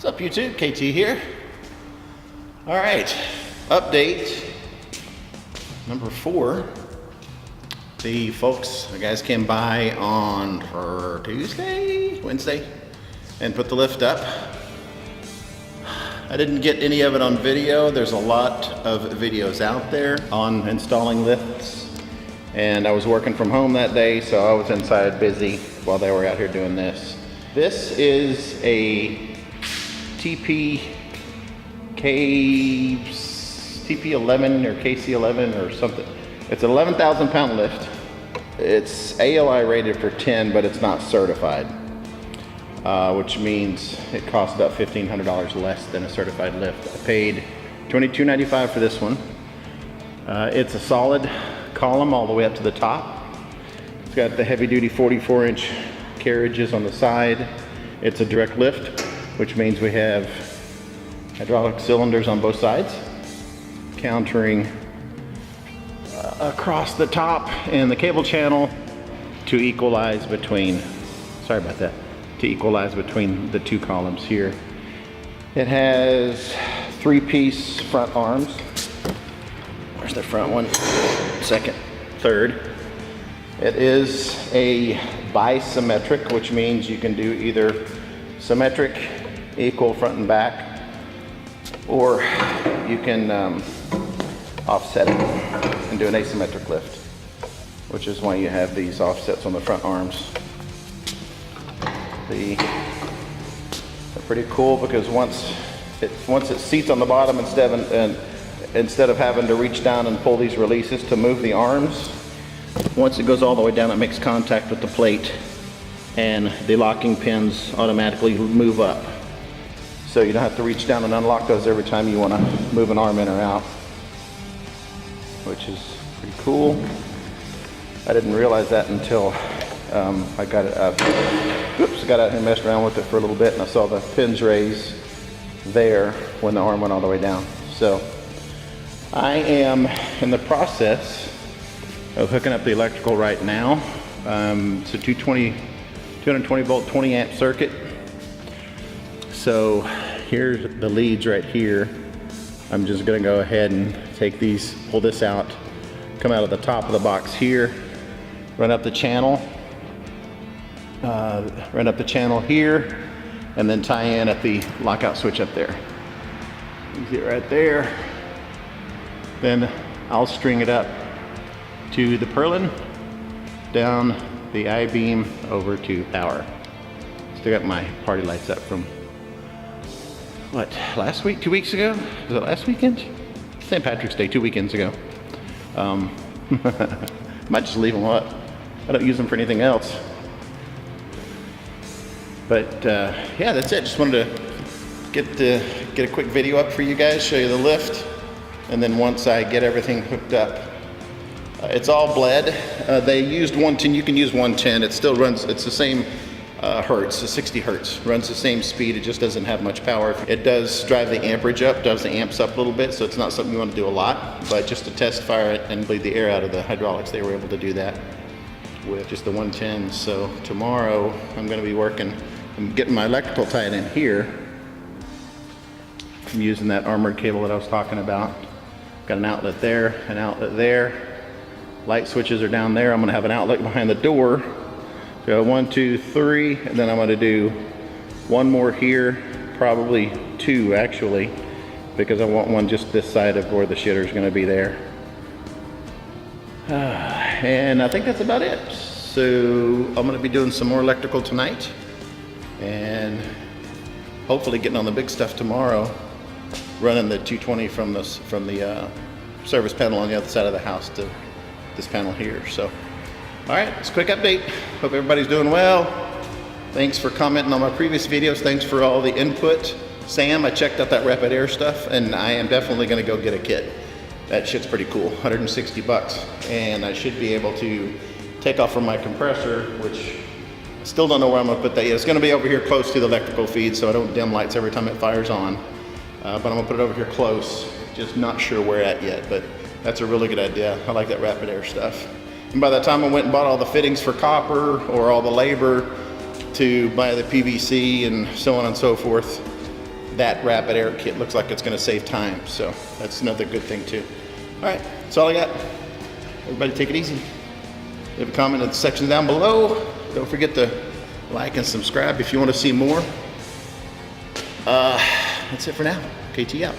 What's up YouTube, KT here. All right, update number 4. The guys came by on Wednesday, and put the lift up. I didn't get any of it on video. There's a lot of videos out there on installing lifts, and I was working from home that day, so I was inside busy while they were out here doing this. This is a TP11 or KC11 or something. It's an 11,000 pound lift. It's ALI rated for 10, but it's not certified, which means it costs about $1,500 less than a certified lift. I paid $22.95 for this one. It's a solid column all the way up to the top. It's got the heavy duty 44-inch carriages on the side. It's a direct lift, which means we have hydraulic cylinders on both sides, countering across the top and the cable channel to equalize between, to equalize between the two columns here. It has 3-piece front arms. Where's the front one? Second, third. It is a bisymmetric, which means you can do either symmetric, equal front and back, or you can offset it and do an asymmetric lift, which is why you have these offsets on the front arms. They're pretty cool because once it seats on the bottom, instead of having to reach down and pull these releases to move the arms, once it goes all the way down, it makes contact with the plate and the locking pins automatically move up. So you don't have to reach down and unlock those every time you want to move an arm in or out, which is pretty cool. I didn't realize that until I got it out. Oops, I got out here and messed around with it for a little bit, and I saw the pins raise there when the arm went all the way down. So I am in the process of hooking up the electrical right now. It's a 220 volt 20 amp circuit. So here's the leads right here. I'm just gonna go ahead and take these, pull this out, come out of the top of the box here, run up the channel here, and then tie in at the lockout switch up there. You see it right there. Then I'll string it up to the purlin, down the I-beam over to power. Still got my party lights up from what, last week, 2 weeks ago? Was it last weekend? St. Patrick's Day, 2 weekends ago. Might just leave them up. I don't use them for anything else. But yeah, that's it. Just wanted to get a quick video up for you guys, show you the lift, and then once I get everything hooked up, it's all bled. They used 110. You can use 110. It still runs. It's the same hertz, 60 hertz. Runs the same speed. It just doesn't have much power. It does drive the amperage up, does the amps up a little bit, so it's not something you want to do a lot. But just to test fire it and bleed the air out of the hydraulics, they were able to do that with just the 110. So tomorrow I'm going to be working. I'm getting my electrical tied in here. I'm using that armored cable that I was talking about. Got an outlet there, an outlet there. Light switches are down there. I'm gonna have an outlet behind the door. So 1, 2, 3, and then I'm gonna do one more here, probably 2 actually, because I want one just this side of where the shitter is gonna be there. And I think that's about it. So I'm gonna be doing some more electrical tonight, and hopefully getting on the big stuff tomorrow, running the 220 from the service panel on the other side of the house to this panel here. So, all right, it's a quick update. Hope everybody's doing well. Thanks for commenting on my previous videos. Thanks for all the input. Sam, I checked out that rapid air stuff, and I am definitely gonna go get a kit. That shit's pretty cool, 160 bucks. And I should be able to take off from my compressor, which I still don't know where I'm gonna put that yet. It's gonna be over here close to the electrical feed, so I don't dim lights every time it fires on. But I'm gonna put it over here close, just not sure where at yet, but that's a really good idea. I like that rapid air stuff. And by the time I went and bought all the fittings for copper, or all the labor to buy the PVC and so on and so forth, that rapid air kit looks like it's going to save time. So that's another good thing too. All right, that's all I got. Everybody take it easy. Leave a comment in the section down below. Don't forget to like and subscribe if you want to see more. That's it for now. KT out.